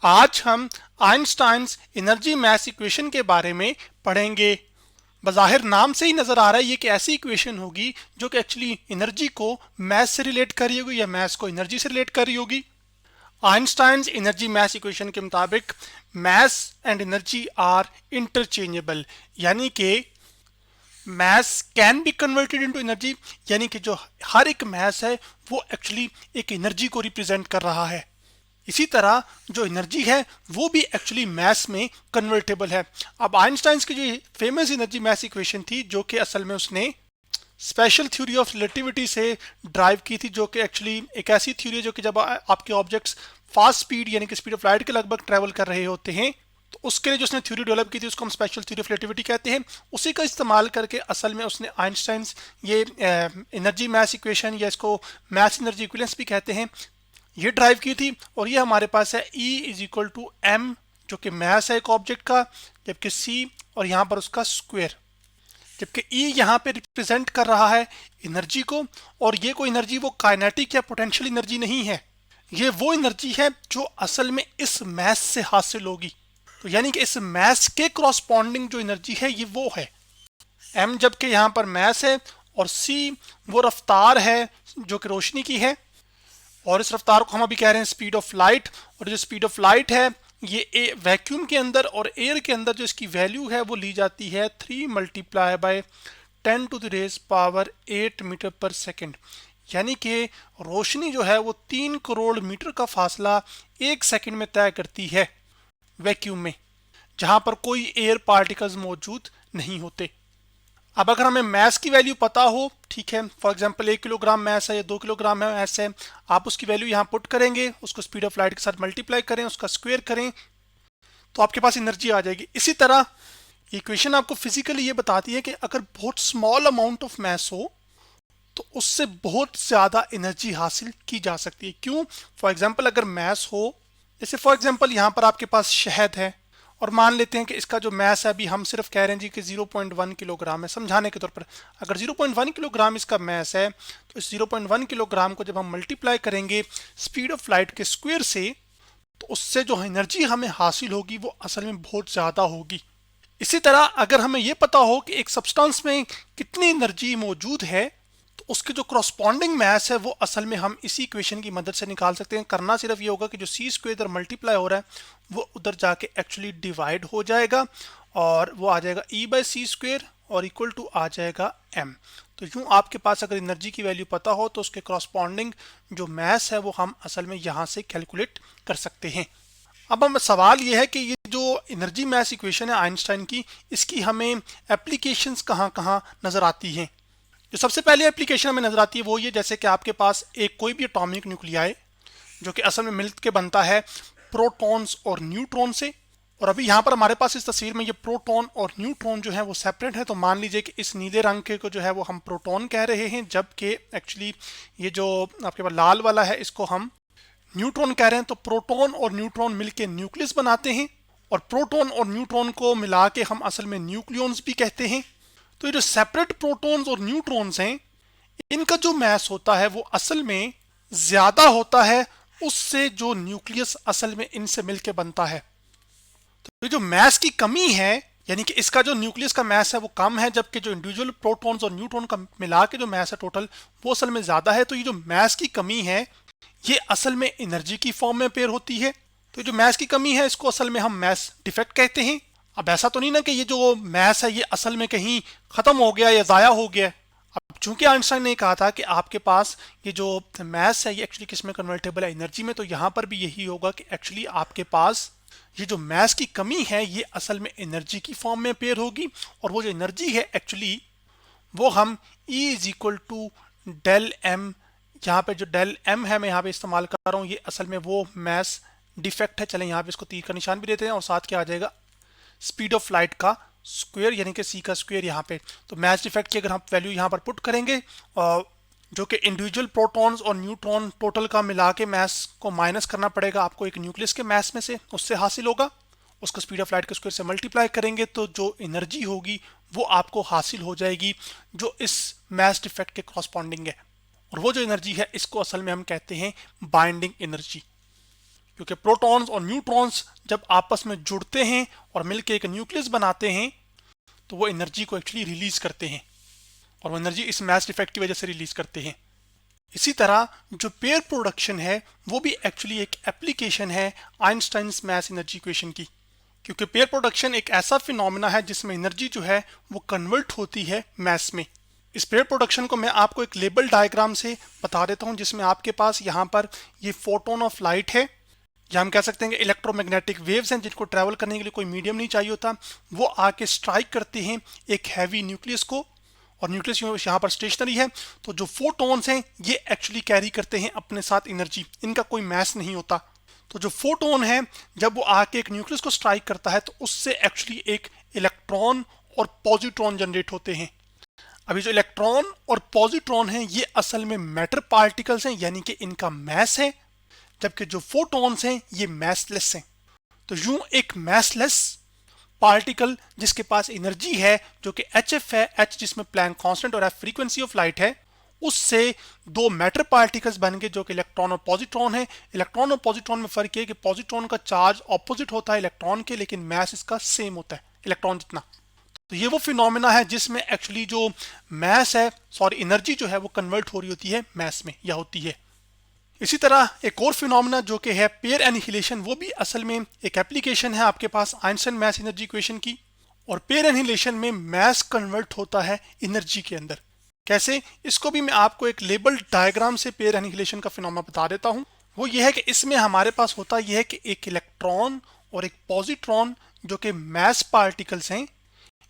आज हम Einstein's energy मास equation के बारे में पढ़ेंगे। बज़ाहिर नाम से ही नजर आ रहा है ये कि ऐसी इक्वेशन होगी जो कि एक्चुअली एनर्जी को मास से रिलेट कर रही होगी या मास को एनर्जी से रिलेट कर रही होगी। आइंस्टाइन्स एनर्जी मास इक्वेशन के मुताबिक mass and energy are interchangeable, यानी कि mass can be converted into energy, यानी कि जो हर एक मास है वो एक्चुअली एक एनर्जी को रिप्रेजेंट कर रहा है। इसी तरह जो एनर्जी है वो भी एक्चुअली मास में कन्वर्टेबल है। अब आइंस्टाइंस की जो फेमस एनर्जी मास इक्वेशन थी, जो कि असल में उसने स्पेशल थ्योरी ऑफ रिलेटिविटी से ड्राइव की थी, जो कि एक्चुअली एक ऐसी थ्योरी है जो कि जब आपके ऑब्जेक्ट्स फास्ट स्पीड यानी कि स्पीड ऑफ लाइट के लगभग ट्रेवल कर रहे होते हैं तो उसके लिए जो उसने थ्योरी डेवलप की थी उसको हम स्पेशल थ्योरी ऑफ रिलेटिविटी कहते हैं। उसी का इस्तेमाल करके असल में उसने आइंस्टाइंस ये एनर्जी मास इक्वेशन या इसको मास एनर्जी इक्विवेलेंस भी कहते हैं, ये ड्राइव की थी। और ये हमारे पास है E is equal to M, जो कि मास है एक ऑब्जेक्ट का, जबकि C और यहाँ पर उसका स्क्वायर, जबकि E यहाँ पे रिप्रेजेंट कर रहा है एनर्जी को। और ये कोई एनर्जी वो काइनेटिक या पोटेंशियल एनर्जी नहीं है, ये वो एनर्जी है जो असल में इस मास से हासिल होगी। तो यानी कि इस मास के करस्पॉन्डिंग जो एनर्जी है ये वो है M, जबकि यहाँ पर मास है, और C वो रफ्तार है जो कि रोशनी की है, और इस रफ्तार को हम अभी कह रहे हैं स्पीड ऑफ लाइट। और जो स्पीड ऑफ लाइट है ये वैक्यूम के अंदर और एयर के अंदर जो इसकी वैल्यू है वो ली जाती है 3 multiply by 10 to the raise power 8 metre पर सेकेंड, यानी कि रोशनी जो है वो 3 करोड़ मीटर का फासला एक सेकंड में तय करती है वैक्यूम में, जहां पर कोई एयर पार्टिकल्स मौजूद नहीं होते। अब अगर हमें मास की वैल्यू पता हो, ठीक है, फॉर एग्जांपल 1 किलोग्राम मास है या 2 किलोग्राम मास है, आप उसकी वैल्यू यहाँ पुट करेंगे, उसको स्पीड ऑफ लाइट के साथ मल्टीप्लाई करें, उसका स्क्वायर करें, तो आपके पास एनर्जी आ जाएगी। इसी तरह इक्वेशन आपको फिजिकली ये बताती है कि अगर बहुत स्मॉल अमाउंट ऑफ मास हो तो उससे बहुत ज़्यादा एनर्जी हासिल की जा सकती है। क्यों? फॉर एग्जाम्पल अगर मास हो, जैसे फॉर एग्जाम्पल यहाँ पर आपके पास शहद है, और मान लेते हैं कि इसका जो मास है अभी हम सिर्फ कह रहे हैं जी कि 0.1 किलोग्राम है, समझाने के तौर पर अगर 0.1 किलोग्राम इसका मास है तो इस 0.1 किलोग्राम को जब हम मल्टीप्लाई करेंगे स्पीड ऑफ लाइट के स्क्वायर से, तो उससे जो एनर्जी हमें हासिल होगी वो असल में बहुत ज़्यादा होगी। इसी तरह अगर हमें ये पता हो कि एक सब्सटेंस में कितनी एनर्जी मौजूद है तो उसके जो करस्पॉन्डिंग मास है वो असल में हम इसी इक्वेशन की मदद से निकाल सकते हैं। करना सिर्फ ये होगा कि जो सी स्क्वायर इधर मल्टीप्लाई हो रहा है वो उधर जाके एक्चुअली डिवाइड हो जाएगा और वो आ जाएगा E बाई सी स्क्वायर और इक्वल टू आ जाएगा M। तो यूँ आपके पास अगर एनर्जी की वैल्यू पता हो तो उसके करस्पॉन्डिंग जो मास है वो हम असल में यहाँ से कैलकुलेट कर सकते हैं। अब हम सवाल ये है कि ये जो एनर्जी मास इक्वेशन है आइंस्टाइन की, इसकी हमें एप्लीकेशंस कहाँ कहाँ नज़र आती हैं। जो सबसे पहले एप्लीकेशन हमें नजर आती है वो ये, जैसे कि आपके पास एक कोई भी एटॉमिक न्यूक्लियाई जो कि असल में मिल के बनता है प्रोटॉन्स और न्यूट्रॉन से, और अभी यहाँ पर हमारे पास इस तस्वीर में ये प्रोटॉन और न्यूट्रॉन जो है वो सेपरेट है। तो मान लीजिए कि इस नीले रंग के को जो है वो हम प्रोटॉन कह रहे हैं, जबकि एक्चुअली ये जो आपके पास लाल वाला है इसको हम न्यूट्रॉन कह रहे हैं। तो प्रोटॉन और न्यूट्रॉन मिलके न्यूक्लियस बनाते हैं, और प्रोटॉन और न्यूट्रॉन को मिला के हम असल में न्यूक्लियॉन्स भी कहते हैं। तो ये जो सेपरेट प्रोटॉन्स और न्यूट्रॉन्स हैं इनका जो मास होता है वो असल में ज्यादा होता है उससे जो न्यूक्लियस असल में इनसे मिलके बनता है। तो ये जो मास की कमी है, यानी कि इसका जो न्यूक्लियस का मास है वो कम है, जबकि जो इंडिविजुअल प्रोटॉन्स और न्यूट्रॉन का मिला के जो मास है टोटल वो असल में ज्यादा है। तो ये जो मास की कमी है ये असल में एनर्जी की फॉर्म में अपेयर होती है। तो जो मास की कमी है इसको असल में हम मास डिफेक्ट कहते हैं। अब ऐसा तो नहीं ना कि ये जो मास है ये असल में कहीं खत्म हो गया या जाया हो गया। अब चूंकि आइंस्टाइन ने कहा था कि आपके पास ये जो मास है ये एक्चुअली किस में कन्वर्टेबल है, एनर्जी में, तो यहाँ पर भी यही होगा कि एक्चुअली आपके पास ये जो मास की कमी है ये असल में एनर्जी की फॉर्म में अपेयर होगी। और वो जो एनर्जी है एक्चुअली वो हम E is equal to del M, यहाँ पे जो डेल एम है मैं यहाँ पे इस्तेमाल कर रहा हूँ, ये असल में वो मास डिफेक्ट है। चलें यहाँ पे इसको तीर का निशान भी देते हैं, और साथ क्या आ जाएगा स्पीड ऑफ लाइट का स्क्वायर, यानी कि सी का स्क्वायर यहाँ पे। तो मास डिफेक्ट की अगर हम वैल्यू यहाँ पर पुट करेंगे जो कि इंडिविजुअल प्रोटॉन्स और न्यूट्रॉन टोटल का मिला के मास को माइनस करना पड़ेगा आपको एक न्यूक्लियस के मास में से, उससे हासिल होगा, उसको स्पीड ऑफ लाइट के स्क्वायर से मल्टीप्लाई करेंगे तो जो एनर्जी होगी वो आपको हासिल हो जाएगी जो इस मास डिफेक्ट के कॉरस्पॉन्डिंग है। और वो जो एनर्जी है इसको असल में हम कहते हैं बाइंडिंग एनर्जी। क्योंकि प्रोटॉन्स और न्यूट्रॉन्स जब आपस में जुड़ते हैं और मिलकर एक न्यूक्लियस बनाते हैं तो वो एनर्जी को एक्चुअली रिलीज करते हैं, और वो एनर्जी इस मैस इफेक्ट की वजह से रिलीज करते हैं। इसी तरह जो पेयर प्रोडक्शन है वो भी एक्चुअली एक एप्लीकेशन है आइंस्टाइन्स मैस एनर्जी इक्वेशन की, क्योंकि पेयर प्रोडक्शन एक ऐसा फिनोमेना है जिसमें एनर्जी जो है वो कन्वर्ट होती है मैस में। इस पेयर प्रोडक्शन को मैं आपको एक लेबल डायग्राम से बता देता हूं, जिसमें आपके पास यहाँ पर ये फोटोन ऑफ लाइट है, या हम कह सकते हैं कि इलेक्ट्रोमैग्नेटिक वेव्स हैं जिनको ट्रैवल करने के लिए कोई मीडियम नहीं चाहिए होता। वो आके स्ट्राइक करते हैं एक हैवी न्यूक्लियस को, और न्यूक्लियस यहाँ पर स्टेशनरी है। तो जो फोटॉन्स हैं ये एक्चुअली कैरी करते हैं अपने साथ एनर्जी, इनका कोई मैस नहीं होता। तो जो फोटोन है जब वो आके एक न्यूक्लियस को स्ट्राइक करता है तो उससे एक्चुअली एक इलेक्ट्रॉन और पॉजिट्रॉन जनरेट होते हैं। अभी जो इलेक्ट्रॉन और पॉजिट्रॉन हैं ये असल में मैटर पार्टिकल्स हैं, यानी कि इनका मैस है, जबकि जो फोटॉन्स हैं ये मैसलेस हैं। तो यूं एक मैसलेस पार्टिकल जिसके पास एनर्जी है जो कि hf है, h जिसमें प्लैंक कांस्टेंट और f फ्रीक्वेंसी ऑफ लाइट है, उससे दो मैटर पार्टिकल्स बन गए जो कि इलेक्ट्रॉन और पॉजिट्रॉन है। इलेक्ट्रॉन और पॉजिट्रॉन में फर्क है कि पॉजिट्रॉन का चार्ज ऑपोजिट होता है इलेक्ट्रॉन के, लेकिन मैस इसका सेम होता है इलेक्ट्रॉन जितना। तो ये वो फिनोमेना है जिसमें एक्चुअली जो मैस है, सॉरी एनर्जी जो है वो कन्वर्ट हो रही होती है मैस में, या होती है। इसी तरह एक और फिनोमेना जो कि है पेयर एनिहिलेशन, वो भी असल में एक एप्लीकेशन है आपके पास आइंस्टाइन मैस एनर्जी इक्वेशन की। और पेयर एनिहिलेशन में मैस कन्वर्ट होता है एनर्जी के अंदर। कैसे, इसको भी मैं आपको एक लेबल डायग्राम से पेयर एनिहिलेशन का फिनोमेना बता देता हूं। वो ये है कि इसमें हमारे पास होता यह है कि एक इलेक्ट्रॉन और एक पॉजिट्रॉन जो कि मैस पार्टिकल्स हैं,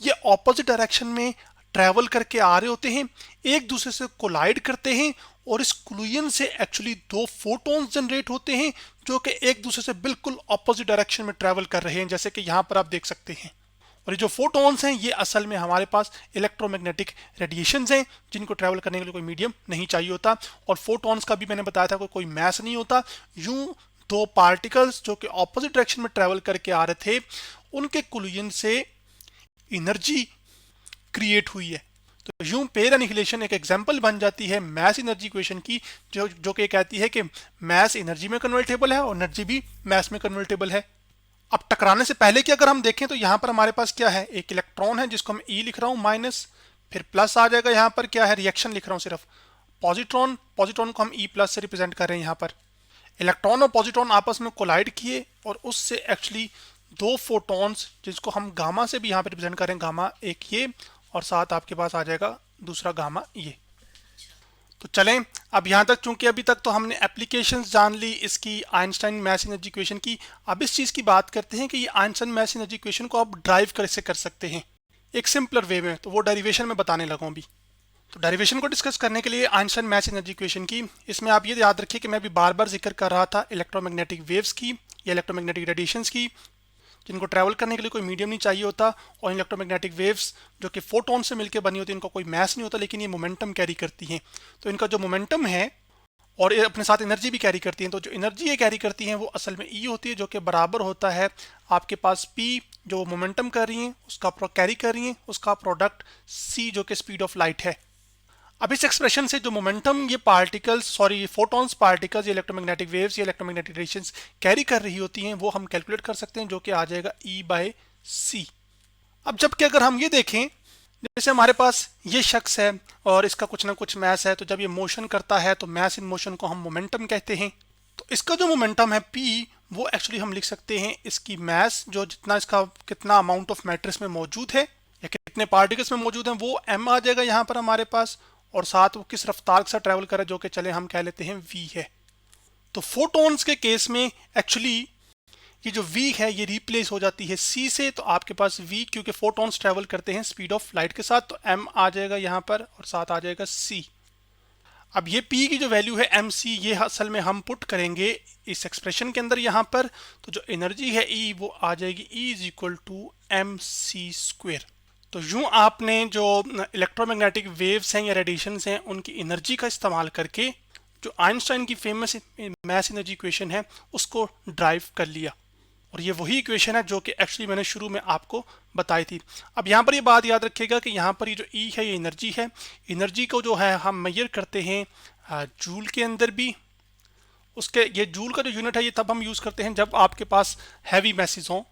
ये ऑपोजिट डायरेक्शन में ट्रैवल करके आ रहे होते हैं, एक दूसरे से कोलाइड करते हैं, और इस कोलिजन से एक्चुअली दो फोटॉन्स जनरेट होते हैं जो कि एक दूसरे से बिल्कुल ऑपोजिट डायरेक्शन में ट्रैवल कर रहे हैं, जैसे कि यहाँ पर आप देख सकते हैं। और ये जो फोटॉन्स हैं ये असल में हमारे पास इलेक्ट्रोमैग्नेटिक रेडिएशंस हैं जिनको ट्रैवल करने के लिए कोई मीडियम नहीं चाहिए होता। और फोटॉन्स का भी मैंने बताया था कोई मैस नहीं होता। यूं दो पार्टिकल्स जो कि ऑपोजिट डायरेक्शन में ट्रैवल करके आ रहे थे, उनके कोलिजन से एनर्जी क्रिएट हुई है। तो यूं पेयर एनिहिलेशन एक एग्जांपल बन जाती है मैस एनर्जी इक्वेशन की, जो कि कहती है कि मैस एनर्जी में कन्वर्टेबल है और एनर्जी भी मैस में कन्वर्टेबल है। अब टकराने से पहले की अगर हम देखें तो यहाँ पर हमारे पास क्या है, एक इलेक्ट्रॉन है जिसको मैं ई लिख रहा हूँ माइनस, फिर प्लस आ जाएगा। यहाँ पर क्या है, रिएक्शन लिख रहा हूँ सिर्फ, पॉजिट्रॉन को हम ई प्लस से रिप्रेजेंट कर रहे हैं। यहाँ पर इलेक्ट्रॉन और पॉजिट्रॉन आपस में कोलाइड किए और उससे एक्चुअली दो फोटॉन्स जिसको हम गामा से भी यहाँ पर रिप्रेजेंट कर रहे हैं, गामा एक ये और साथ आपके पास आ जाएगा दूसरा गामा ये। तो चलें अब यहाँ तक, चूंकि अभी तक तो हमने एप्लीकेशंस जान ली इसकी आइंस्टाइन मैस एनर्जी इक्वेशन की। अब इस चीज़ की बात करते हैं कि ये आइंस्टाइन मैस एनर्जी इक्वेशन को आप ड्राइव कैसे कर सकते हैं एक सिंपलर वे में। तो वो डेरिवेशन में बताने लगा अभी। तो डेरिवेशन को डिस्कस करने के लिए आइंस्टाइन मैस एनर्जी इक्वेशन की, इसमें आप ये याद रखिए कि मैं अभी बार बार जिक्र कर रहा था इलेक्ट्रोमैग्नेटिक वेव्स की या इलेक्ट्रोमैग्नेटिक रेडिएशंस की, जिनको ट्रैवल करने के लिए कोई मीडियम नहीं चाहिए होता। और इलेक्ट्रोमैग्नेटिक वेव्स जो कि फोटॉन से मिलकर बनी होती है, इनका कोई मैस नहीं होता, लेकिन ये मोमेंटम कैरी करती हैं। तो इनका जो मोमेंटम है और ये अपने साथ एनर्जी भी कैरी करती हैं। तो जो एनर्जी ये कैरी करती हैं वो असल में ई होती है, जो कि बराबर होता है आपके पास पी जो मोमेंटम कर रही हैं उसका कैरी कर रही हैं, उसका प्रोडक्ट सी जो कि स्पीड ऑफ लाइट है। अब इस एक्सप्रेशन से जो मोमेंटम ये particles, sorry photons particles, electromagnetic waves या इलेक्ट्रोमैग्नेटिक रेडिएशंस कैरी कर रही होती हैं, वो हम कैलकुलेट कर सकते हैं, जो कि आ जाएगा E बाय C। अब जबकि अगर हम ये देखें, जैसे हमारे पास ये शख्स है और इसका कुछ ना कुछ मैस है, तो जब ये मोशन करता है तो मैस इन मोशन को हम मोमेंटम कहते हैं। तो इसका जो मोमेंटम है P, वो एक्चुअली हम लिख सकते हैं इसकी मैस, जो जितना इसका कितना अमाउंट ऑफ मैटर में मौजूद है या कितने पार्टिकल्स में मौजूद हैं, वो M आ जाएगा यहाँ पर हमारे पास, और साथ वो किस रफ्तार के साथ ट्रैवल करे, जो कि चले हम कह लेते हैं v है। तो फोटॉन्स के केस में एक्चुअली ये जो v है ये रिप्लेस हो जाती है c से। तो आपके पास v, क्योंकि फोटॉन्स ट्रैवल करते हैं स्पीड ऑफ लाइट के साथ, तो m आ जाएगा यहाँ पर और साथ आ जाएगा c। अब ये p की जो वैल्यू है mc, ये असल में हम पुट करेंगे इस एक्सप्रेशन के अंदर यहाँ पर। तो जो एनर्जी है E, वो आ जाएगी E is equal to mc²। तो यूं आपने जो इलेक्ट्रोमैग्नेटिक वेव्स हैं या रेडिएशंस हैं उनकी एनर्जी का इस्तेमाल करके जो आइंस्टाइन की फेमस मैस एनर्जी इक्वेशन है उसको ड्राइव कर लिया। और ये वही इक्वेशन है जो कि एक्चुअली मैंने शुरू में आपको बताई थी। अब यहाँ पर ये बात याद रखिएगा कि यहाँ पर ये जो E है ये एनर्जी है। एनर्जी को जो है हम मेजर करते हैं जूल के अंदर भी उसके ये जूल का जो यूनिट है ये तब हम यूज़ करते हैं जब आपके पास हैवी मैसेज हों,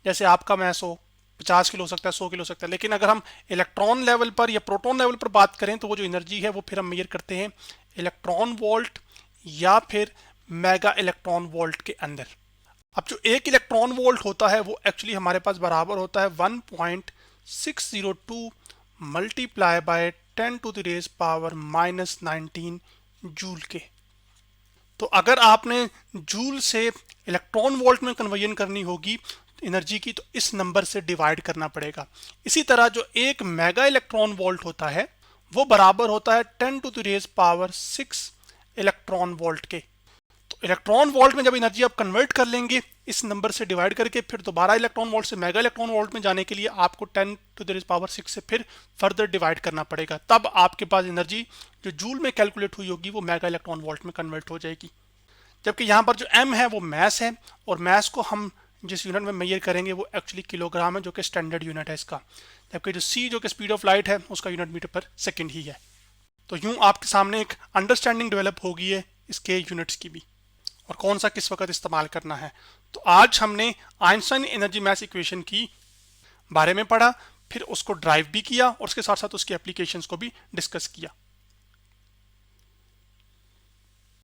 जैसे आपका मैस हो 50 किलो हो सकता है, 100 किलो हो सकता है। लेकिन अगर हम इलेक्ट्रॉन लेवल पर या प्रोटॉन लेवल पर बात करें तो वो जो एनर्जी है वो फिर हम मेजर करते हैं इलेक्ट्रॉन वोल्ट या फिर मेगा इलेक्ट्रॉन वोल्ट के अंदर। अब जो एक इलेक्ट्रॉन वोल्ट होता है वो एक्चुअली हमारे पास बराबर होता है 1.602 multiply by 10 to the raise power -19 joule के। तो अगर आपने जूल से इलेक्ट्रॉन वोल्ट में कन्वर्जन करनी होगी एनर्जी की तो इस नंबर से डिवाइड करना पड़ेगा। इसी तरह जो एक मेगा इलेक्ट्रॉन वोल्ट होता है वो बराबर होता है 10 to the raise power 6 electron volt के। तो इलेक्ट्रॉन वोल्ट में जब एनर्जी आप कन्वर्ट कर लेंगे इस नंबर से डिवाइड करके, फिर दोबारा इलेक्ट्रॉन वोल्ट से मेगा इलेक्ट्रॉन वोल्ट में जाने के लिए आपको 10 टू द रेज पावर 6 से फिर फर्दर डिवाइड करना पड़ेगा। तब आपके पास एनर्जी जो जूल में कैलकुलेट हुई होगी वो मेगा इलेक्ट्रॉन वोल्ट में कन्वर्ट हो जाएगी। जबकि यहाँ पर जो m है वो मैस है, और मैस को हम जिस यूनिट में मेजर करेंगे वो एक्चुअली किलोग्राम है, जो कि स्टैंडर्ड यूनिट है इसका। जबकि जो c जो कि स्पीड ऑफ लाइट है उसका यूनिट मीटर पर सेकंड ही है। तो यूं आपके सामने एक अंडरस्टैंडिंग डेवलप हो गई है इसके यूनिट्स की भी, और कौन सा किस वक्त इस्तेमाल करना है। तो आज हमने आइंस्टाइन एनर्जी मास इक्वेशन की बारे में पढ़ा, फिर उसको ड्राइव भी किया और उसके साथ साथ उसके एप्लीकेशंस को भी डिस्कस किया।